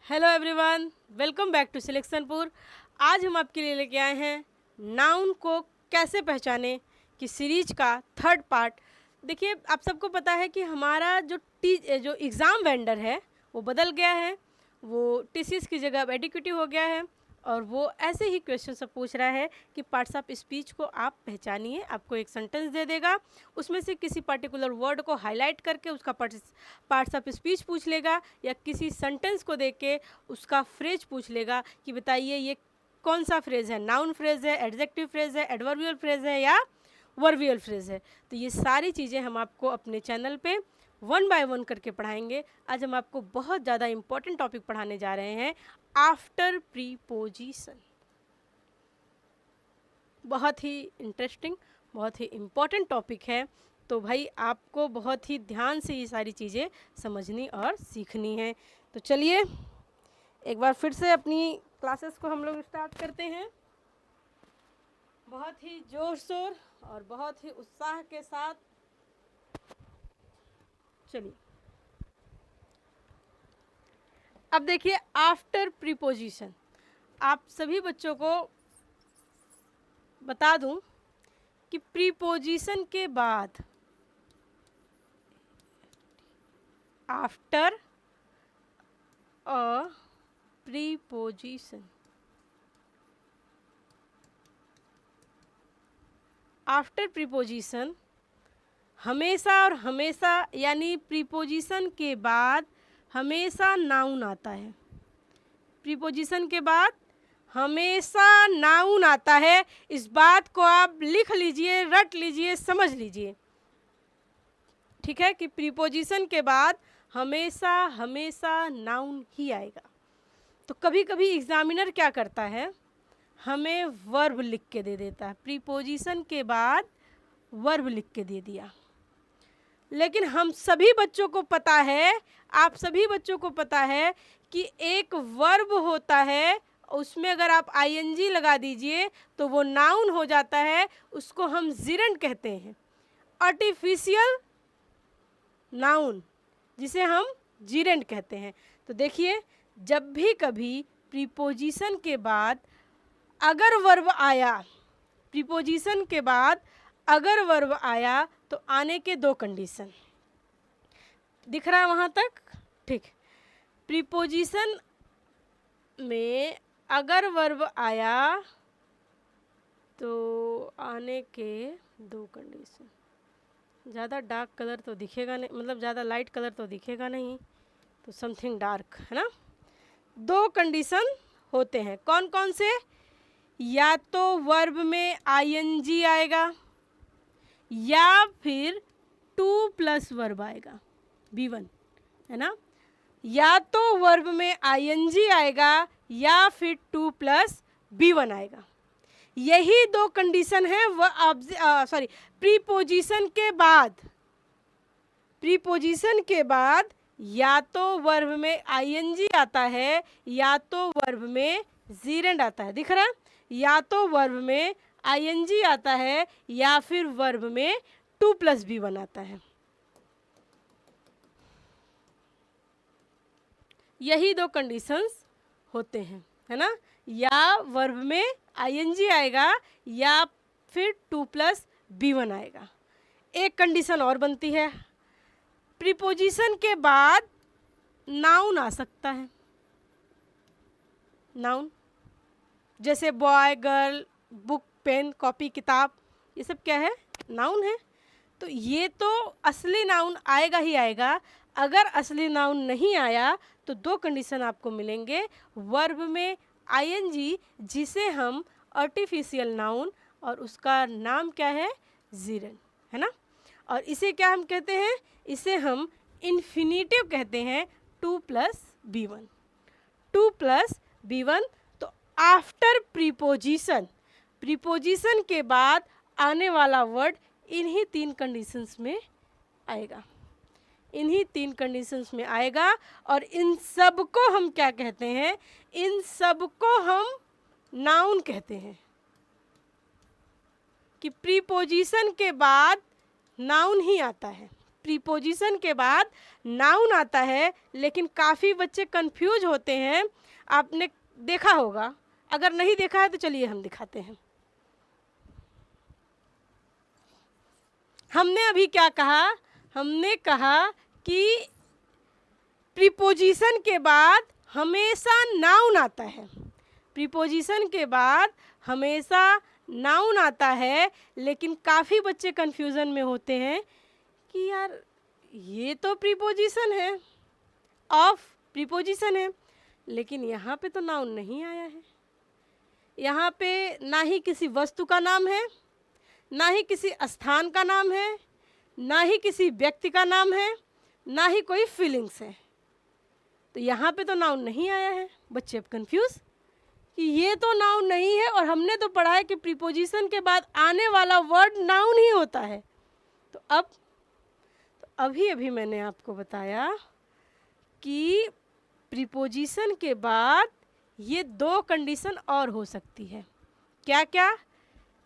Hello everyone, welcome back to सिलेक्शनपुर। आज हम आपके लिए लेके आए हैं नाउन को कैसे पहचाने की सीरीज का थर्ड पार्ट। देखिए, आप सबको पता है कि हमारा जो एग्ज़ाम वेंडर है वो बदल गया है। वो टीसीएस की जगह अब एडुकेटिव हो गया है और वो ऐसे ही क्वेश्चन सब पूछ रहा है कि पार्ट्स ऑफ स्पीच को आप पहचानिए। आपको एक सेंटेंस दे देगा, उसमें से किसी पर्टिकुलर वर्ड को हाईलाइट करके उसका पार्ट्स ऑफ स्पीच पूछ लेगा, या किसी सेंटेंस को देख के उसका फ्रेज पूछ लेगा कि बताइए ये कौन सा फ्रेज है, नाउन फ्रेज है, एडजेक्टिव फ्रेज है, एडवर्बियल फ्रेज है या वर्बियल फ्रेज है। तो ये सारी चीज़ें हम आपको अपने चैनल पे वन बाय वन करके पढ़ाएंगे। आज हम आपको बहुत ज़्यादा इम्पोर्टेंट टॉपिक पढ़ाने जा रहे हैं, आफ्टर प्रीपोजिशन। बहुत ही इंटरेस्टिंग, बहुत ही इम्पोर्टेंट टॉपिक है। तो भाई आपको बहुत ही ध्यान से ये सारी चीज़ें समझनी और सीखनी है। तो चलिए एक बार फिर से अपनी क्लासेस को हम लोग स्टार्ट करते हैं, बहुत ही जोर शोर और बहुत ही उत्साह के साथ। चलिए, अब देखिए आफ्टर प्रीपोजिशन। आप सभी बच्चों को बता दूं कि प्रीपोजिशन के बाद, after a preposition, after preposition हमेशा और हमेशा, यानी प्रीपोजिशन के बाद हमेशा नाउन आता है। प्रीपोजिशन के बाद हमेशा नाउन आता है। इस बात को आप लिख लीजिए, रट लीजिए, समझ लीजिए, ठीक है, कि प्रीपोजिशन के बाद हमेशा हमेशा नाउन ही आएगा। तो कभी कभी एग्जामिनर क्या करता है, हमें वर्ब लिख के दे देता है, प्रीपोजिशन के बाद वर्ब लिख के दे दिया। लेकिन हम सभी बच्चों को पता है, आप सभी बच्चों को पता है कि एक वर्ब होता है, उसमें अगर आप आईएनजी लगा दीजिए तो वो नाउन हो जाता है। उसको हम जिरेंट कहते हैं, आर्टिफिशियल नाउन, जिसे हम जिरेंट कहते हैं। तो देखिए, जब भी कभी प्रीपोजिशन के बाद अगर वर्ब आया, प्रीपोजिशन के बाद अगर वर्ब आया तो आने के दो कंडीशन दिख रहा है वहाँ तक, ठीक। प्रीपोजिशन में अगर वर्ब आया तो आने के दो कंडीशन। ज़्यादा डार्क कलर तो दिखेगा नहीं, मतलब ज़्यादा लाइट कलर तो दिखेगा नहीं, तो समथिंग डार्क है ना। दो कंडीशन होते हैं, कौन कौन से? या तो वर्ब में आईएनजी आएगा या फिर 2+ वर्ब आएगा, B1, है ना। या तो वर्ब में आईएनजी आएगा या फिर 2+ B1 आएगा। यही दो कंडीशन है प्रीपोजिशन के बाद। प्रीपोजिशन के बाद या तो वर्ब में आईएनजी आता है या तो वर्ब में जिरेंट आता है, दिख रहा है? या तो वर्ब में आईएनजी आता है या फिर वर्ब में 2+ B1 आता है। यही दो कंडीशंस होते हैं, है ना। या वर्ब में आईएनजी आएगा या फिर 2+ B1 आएगा। एक कंडीशन और बनती है, प्रीपोजिशन के बाद नाउन आ सकता है। नाउन जैसे boy, girl, book, pen, copy, किताब, ये सब क्या है? नाउन है। तो ये तो असली नाउन आएगा ही आएगा। अगर असली नाउन नहीं आया तो दो कंडीशन आपको मिलेंगे, वर्ब में आईएनजी, जिसे हम आर्टिफिशियल नाउन, और उसका नाम क्या है? जिरेंट, है ना। और इसे क्या हम कहते हैं? इसे हम इन्फिनिटिव कहते हैं, 2+ B1, 2+ B1। तो आफ्टर प्रीपोजिशन, प्रीपोजिशन के बाद आने वाला वर्ड इन्हीं तीन कंडीशंस में आएगा, इन्हीं तीन कंडीशंस में आएगा। और इन सब को हम क्या कहते हैं? इन सब को हम नाउन कहते हैं, कि प्रीपोजिशन के बाद नाउन ही आता है। प्रीपोजिशन के बाद नाउन आता है, लेकिन काफ़ी बच्चे कंफ्यूज होते हैं। आपने देखा होगा, अगर नहीं देखा है तो चलिए हम दिखाते हैं। हमने अभी क्या कहा? हमने कहा कि प्रीपोजिशन के बाद हमेशा नाउन आता है। प्रीपोजिशन के बाद हमेशा नाउन आता है, लेकिन काफ़ी बच्चे कंफ्यूजन में होते हैं कि यार ये तो प्रीपोजिशन है, ऑफ प्रीपोजिशन है, लेकिन यहाँ पे तो नाउन नहीं आया है। यहाँ पे ना ही किसी वस्तु का नाम है, ना ही किसी स्थान का नाम है, ना ही किसी व्यक्ति का नाम है, ना ही कोई फीलिंग्स है। तो यहाँ पे तो नाउन नहीं आया है। बच्चे अब कंफ्यूज कि ये तो नाउन नहीं है, और हमने तो पढ़ा है कि प्रीपोजिशन के बाद आने वाला वर्ड नाउन ही होता है। तो अभी मैंने आपको बताया कि प्रीपोजिशन के बाद ये दो कंडीशन और हो सकती है। क्या क्या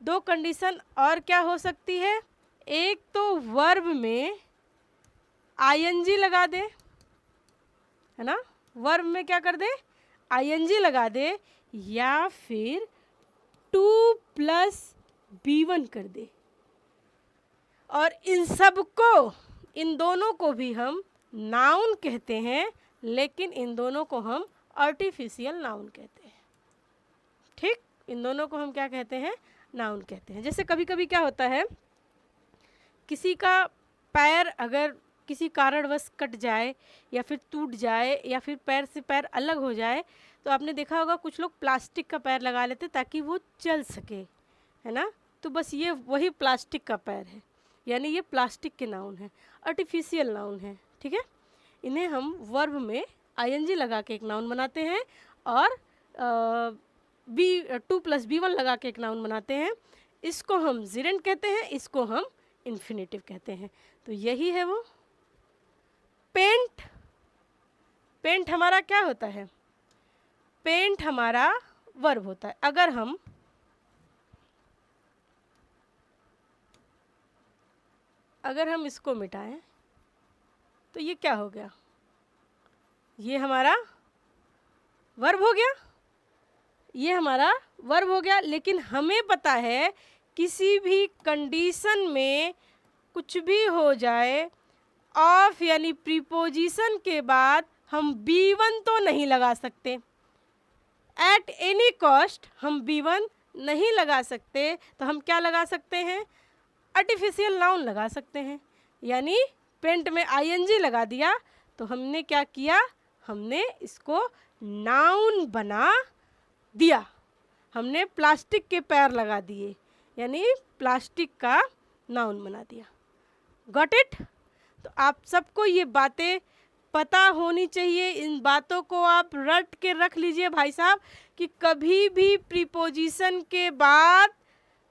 दो कंडीशन और क्या हो सकती है? एक तो वर्ब में आईएनजी लगा दे, है ना, वर्ब में क्या कर दे? आईएनजी लगा दे, या फिर 2+B1 कर दे। और इन दोनों को भी हम नाउन कहते हैं, लेकिन इन दोनों को हम आर्टिफिशियल नाउन कहते हैं। ठीक, इन दोनों को हम क्या कहते हैं? नाउन कहते हैं। जैसे कभी कभी क्या होता है, किसी का पैर अगर किसी कारणवश कट जाए या फिर टूट जाए या फिर पैर से पैर अलग हो जाए, तो आपने देखा होगा कुछ लोग प्लास्टिक का पैर लगा लेते ताकि वो चल सके, है ना। तो बस ये वही प्लास्टिक का पैर है, यानी ये प्लास्टिक के नाउन है, आर्टिफिशियल नाउन है। ठीक है, इन्हें हम वर्ब में आईएनजी लगा के एक नाउन बनाते हैं, और 2+B1 लगा के एक नाउन बनाते हैं। इसको हम जिरेंट कहते हैं, इसको हम इन्फिनेटिव कहते हैं। तो यही है वो पेंट। पेंट हमारा क्या होता है? पेंट हमारा वर्ब होता है। अगर हम इसको मिटाएं तो ये क्या हो गया? ये हमारा वर्ब हो गया, ये हमारा वर्ब हो गया। लेकिन हमें पता है किसी भी कंडीशन में कुछ भी हो जाए, ऑफ यानी प्रीपोजिशन के बाद हम B1 तो नहीं लगा सकते। एट एनी कॉस्ट हम B1 नहीं लगा सकते। तो हम क्या लगा सकते हैं? आर्टिफिशियल नाउन लगा सकते हैं। यानी पेंट में आईएनजी लगा दिया तो हमने क्या किया? हमने इसको नाउन बना दिया। हमने प्लास्टिक के पैर लगा दिए, यानी प्लास्टिक का नाउन बना दिया। Got it? तो आप सबको ये बातें पता होनी चाहिए। इन बातों को आप रट के रख लीजिए भाई साहब, कि कभी भी प्रीपोजिशन के बाद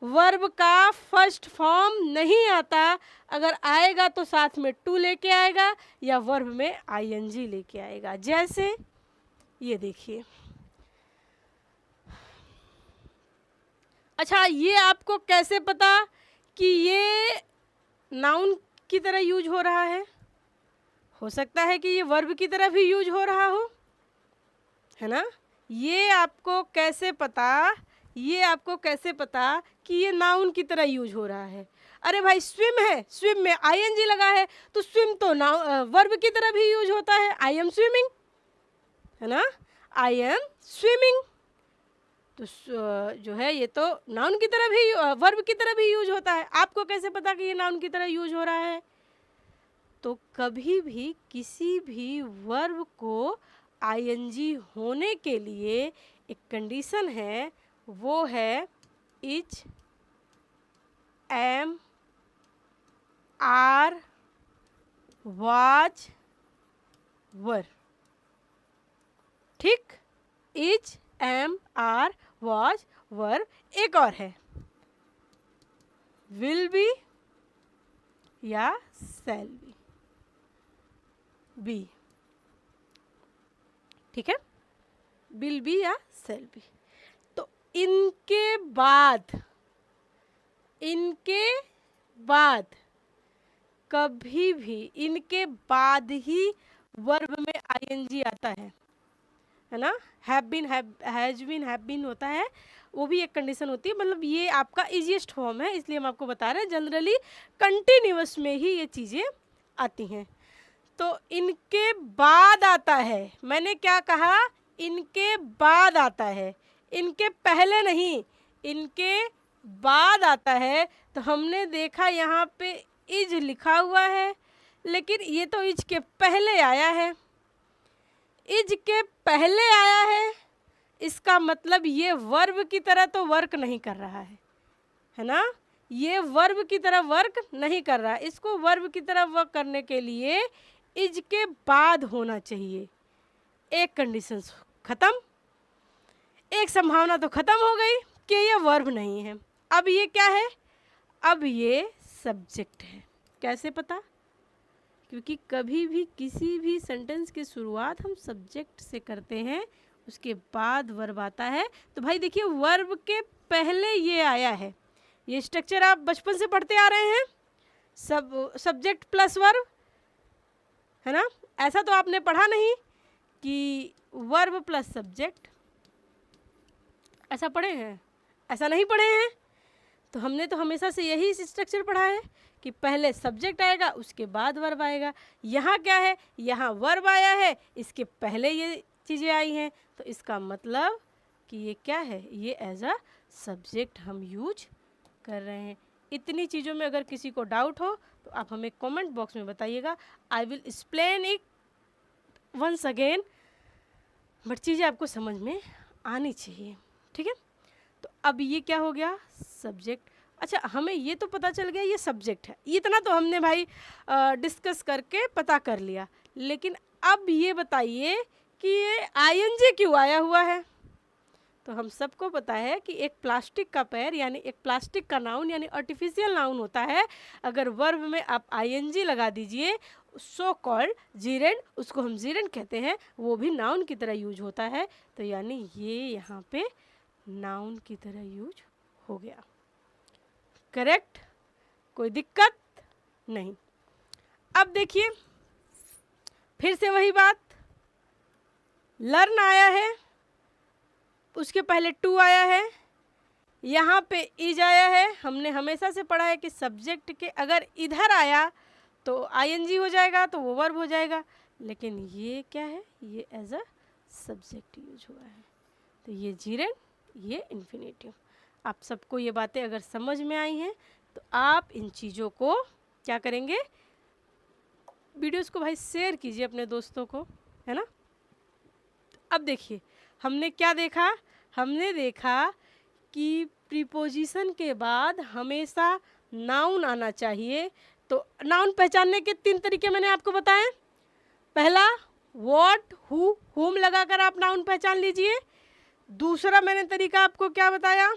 वर्ब का फर्स्ट फॉर्म नहीं आता। अगर आएगा तो साथ में टू लेके आएगा या वर्ब में आईएनजी लेके आएगा। जैसे ये देखिए, अच्छा ये आपको कैसे पता कि ये नाउन की तरह यूज हो रहा है? हो सकता है कि ये वर्ब की तरह भी यूज हो रहा हो, है ना। ये आपको कैसे पता कि ये नाउन की तरह यूज हो रहा है? अरे भाई स्विम है, स्विम में आईएनजी लगा है तो स्विम तो वर्ब की तरह भी यूज होता है। आई एम स्विमिंग, है ना, आई एम स्विमिंग। तो जो है ये तो नाउन की तरह भी, वर्ब की तरह भी यूज होता है। आपको कैसे पता कि ये नाउन की तरह यूज हो रहा है? तो कभी भी किसी भी वर्ब को आईएनजी होने के लिए एक कंडीशन है, वो है इज, एम, आर, वाज, वर। ठीक, इज, एम, आर, वाज, वर। एक और है विल बी या शैल बी। ठीक है, विल बी या शैल बी। तो इनके बाद कभी भी इनके बाद ही वर्ब में आईएनजी आता है ना। Have been, has been, have been होता है, वो भी एक कंडीशन होती है। मतलब ये आपका इजीएस्ट फॉर्म है, इसलिए हम आपको बता रहे हैं। जनरली कंटिन्यूअस में ही ये चीज़ें आती हैं। तो इनके बाद आता है, मैंने क्या कहा, इनके बाद आता है, इनके पहले नहीं, इनके बाद आता है। तो हमने देखा यहाँ पे इज लिखा हुआ है, लेकिन ये तो इज के पहले आया है, इज के पहले आया है, इसका मतलब ये वर्ब की तरह तो वर्क नहीं कर रहा है ना। ये वर्ब की तरह वर्क नहीं कर रहा है। इसको वर्ब की तरह वर्क करने के लिए इज के बाद होना चाहिए। एक कंडीशन खत्म, एक संभावना तो खत्म हो गई कि ये वर्ब नहीं है। अब ये क्या है, अब ये सब्जेक्ट है। कैसे पता? क्योंकि कभी भी किसी भी सेंटेंस की शुरुआत हम सब्जेक्ट से करते हैं, उसके बाद वर्ब आता है। तो भाई देखिए, वर्ब के पहले ये आया है। ये स्ट्रक्चर आप बचपन से पढ़ते आ रहे हैं, सब्जेक्ट प्लस वर्ब, है ना। ऐसा तो आपने पढ़ा नहीं कि वर्ब प्लस सब्जेक्ट, ऐसा पढ़े हैं? ऐसा नहीं पढ़े हैं। तो हमने तो हमेशा से यही स्ट्रक्चर पढ़ा है कि पहले सब्जेक्ट आएगा, उसके बाद वर्ब आएगा। यहाँ क्या है, यहाँ वर्ब आया है, इसके पहले ये चीज़ें आई हैं। तो इसका मतलब कि ये क्या है, ये एज अ सब्जेक्ट हम यूज कर रहे हैं। इतनी चीज़ों में अगर किसी को डाउट हो तो आप हमें कमेंट बॉक्स में बताइएगा। I will explain it once again, but चीज़ें आपको समझ में आनी चाहिए, ठीक है। तो अब ये क्या हो गया, सब्जेक्ट। अच्छा, हमें ये तो पता चल गया ये सब्जेक्ट है, इतना तो हमने भाई डिस्कस करके पता कर लिया। लेकिन अब ये बताइए कि ये आईएनजी क्यों आया हुआ है। तो हम सबको पता है कि एक प्लास्टिक का पैर यानी एक प्लास्टिक का नाउन यानी आर्टिफिशियल नाउन होता है। अगर वर्ब में आप आईएनजी लगा दीजिए, सो कॉल्ड जीरेंड, उसको हम जीरेंड कहते हैं, वो भी नाउन की तरह यूज होता है। तो यानी ये यहाँ पे नाउन की तरह यूज हो गया। करेक्ट, कोई दिक्कत नहीं। अब देखिए फिर से वही बात, लर्न आया है, उसके पहले टू आया है, यहाँ पे इज आया है। हमने हमेशा से पढ़ा है कि सब्जेक्ट के अगर इधर आया तो आईएनजी हो जाएगा, तो वो वर्ब हो जाएगा। लेकिन ये क्या है, ये एज अ सब्जेक्ट यूज हुआ है। तो ये जीरेंड, ये इन्फिनेटिव। आप सबको ये बातें अगर समझ में आई हैं तो आप इन चीज़ों को क्या करेंगे, वीडियोस को भाई शेयर कीजिए अपने दोस्तों को, है ना। अब देखिए हमने क्या देखा, हमने देखा कि प्रीपोजिशन के बाद हमेशा नाउन आना चाहिए। तो नाउन पहचानने के 3 तरीके मैंने आपको बताए। पहला व्हाट, हु, हुम लगाकर आप नाउन पहचान लीजिए। दूसरा मैंने तरीका आपको क्या बताया,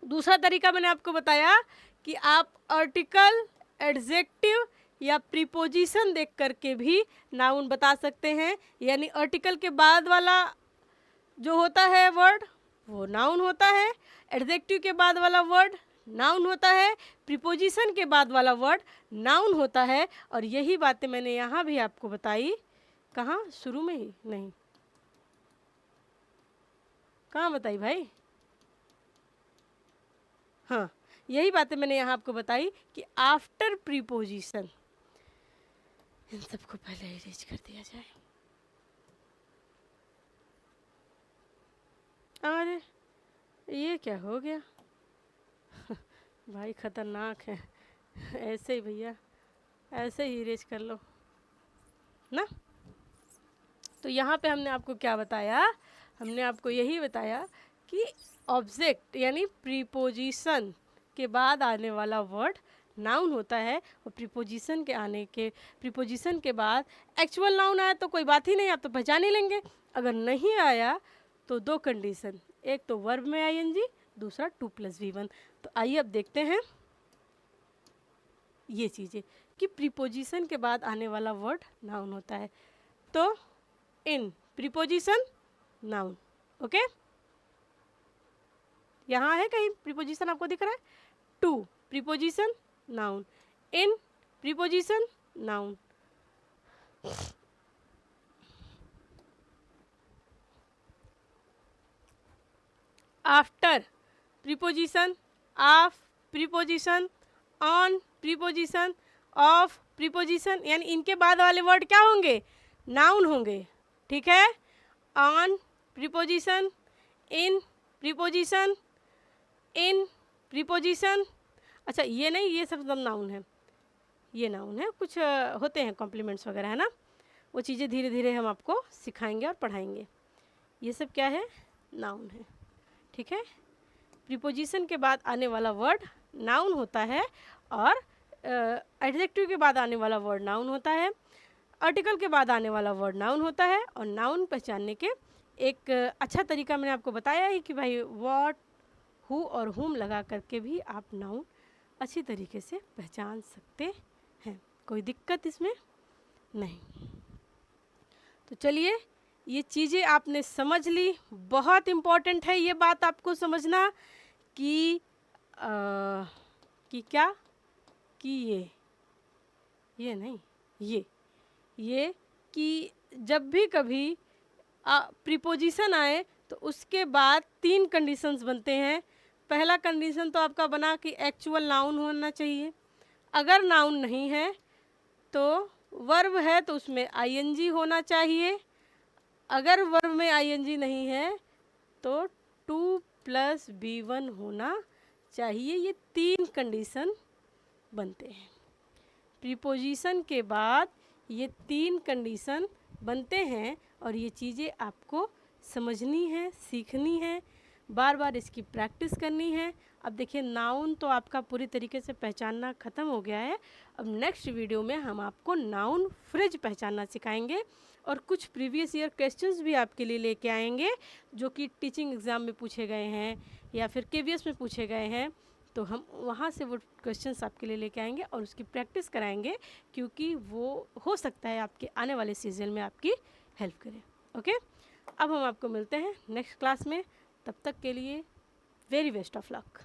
दूसरा तरीका मैंने आपको बताया कि आप आर्टिकल, एडजेक्टिव या प्रीपोजिशन देख करके भी नाउन बता सकते हैं। यानी आर्टिकल के बाद वाला जो होता है वर्ड वो नाउन होता है, एडजेक्टिव के बाद वाला वर्ड नाउन होता है, प्रीपोजिशन के बाद वाला वर्ड नाउन होता है। और यही बातें मैंने यहाँ भी आपको बताई। कहाँ, शुरू में ही नहीं, कहाँ बताई भाई, हाँ, यही बातें मैंने यहाँ आपको बताई कि आफ्टर प्रीपोजिशन, इन सबको पहले इरेज कर दिया जाए। अरे ये क्या हो गया भाई, खतरनाक है। ऐसे ही भैया, ऐसे ही इरेज कर लो ना। तो यहाँ पे हमने आपको क्या बताया, हमने आपको यही बताया कि ऑब्जेक्ट यानी प्रीपोजिशन के बाद आने वाला वर्ड नाउन होता है। और प्रीपोजिशन के बाद एक्चुअल नाउन आया तो कोई बात ही नहीं, आप तो पहचान ही लेंगे। अगर नहीं आया तो 2 कंडीशन, एक तो वर्ब में आईएनजी, दूसरा 2+V1। तो आइए अब देखते हैं ये चीज़ें कि प्रीपोजिशन के बाद आने वाला वर्ड नाउन होता है। तो इन प्रीपोजिशन नाउन, ओके। यहाँ है कहीं प्रीपोजिशन आपको दिख रहा है, to preposition noun. In preposition, noun. After preposition, of preposition, on preposition, of preposition, यानी इनके बाद वाले वर्ड क्या होंगे? नाउन होंगे. ठीक है. On preposition, in preposition, in preposition. अच्छा ये नहीं, ये सब नाउन है, ये नाउन है. कुछ होते हैं कॉम्प्लीमेंट्स वगैरह, है ना. वो चीज़ें धीरे धीरे हम आपको सिखाएंगे और पढ़ाएंगे. ये सब क्या है? नाउन है. ठीक है. प्रीपोजिशन के बाद आने वाला वर्ड नाउन होता है और एडजेक्टिव के बाद आने वाला वर्ड नाउन होता है. आर्टिकल के बाद आने वाला वर्ड नाउन होता है. और नाउन पहचानने के एक अच्छा तरीका मैंने आपको बताया है कि भाई व्हाट, हु और हुम लगा करके भी आप नाउन अच्छी तरीके से पहचान सकते हैं. कोई दिक्कत इसमें नहीं. तो चलिए, ये चीज़ें आपने समझ ली. बहुत इम्पॉर्टेंट है ये बात आपको समझना कि क्या, कि ये नहीं, ये कि जब भी कभी प्रीपोजिशन आए तो उसके बाद 3 कंडीशंस बनते हैं. पहला कंडीशन तो आपका बना कि एक्चुअल नाउन होना चाहिए. अगर नाउन नहीं है तो वर्ब है तो उसमें आईएनजी होना चाहिए. अगर वर्ब में आईएनजी नहीं है तो 2 + B1 होना चाहिए. ये 3 कंडीशन बनते हैं. प्रीपोजिशन के बाद ये 3 कंडीशन बनते हैं और ये चीज़ें आपको समझनी है, सीखनी है, बार बार इसकी प्रैक्टिस करनी है. अब देखिए, नाउन तो आपका पूरी तरीके से पहचानना ख़त्म हो गया है. अब नेक्स्ट वीडियो में हम आपको नाउन फ्रेज पहचानना सिखाएंगे और कुछ प्रीवियस ईयर क्वेश्चंस भी आपके लिए लेके आएंगे जो कि टीचिंग एग्ज़ाम में पूछे गए हैं या फिर केवीएस में पूछे गए हैं. तो हम वहाँ से वो क्वेश्चंस आपके लिए लेके आएंगे और उसकी प्रैक्टिस कराएंगे, क्योंकि वो हो सकता है आपके आने वाले सीजन में आपकी हेल्प करे. ओके. अब हम आपको मिलते हैं नेक्स्ट क्लास में. तब तक के लिए वेरी बेस्ट ऑफ लक.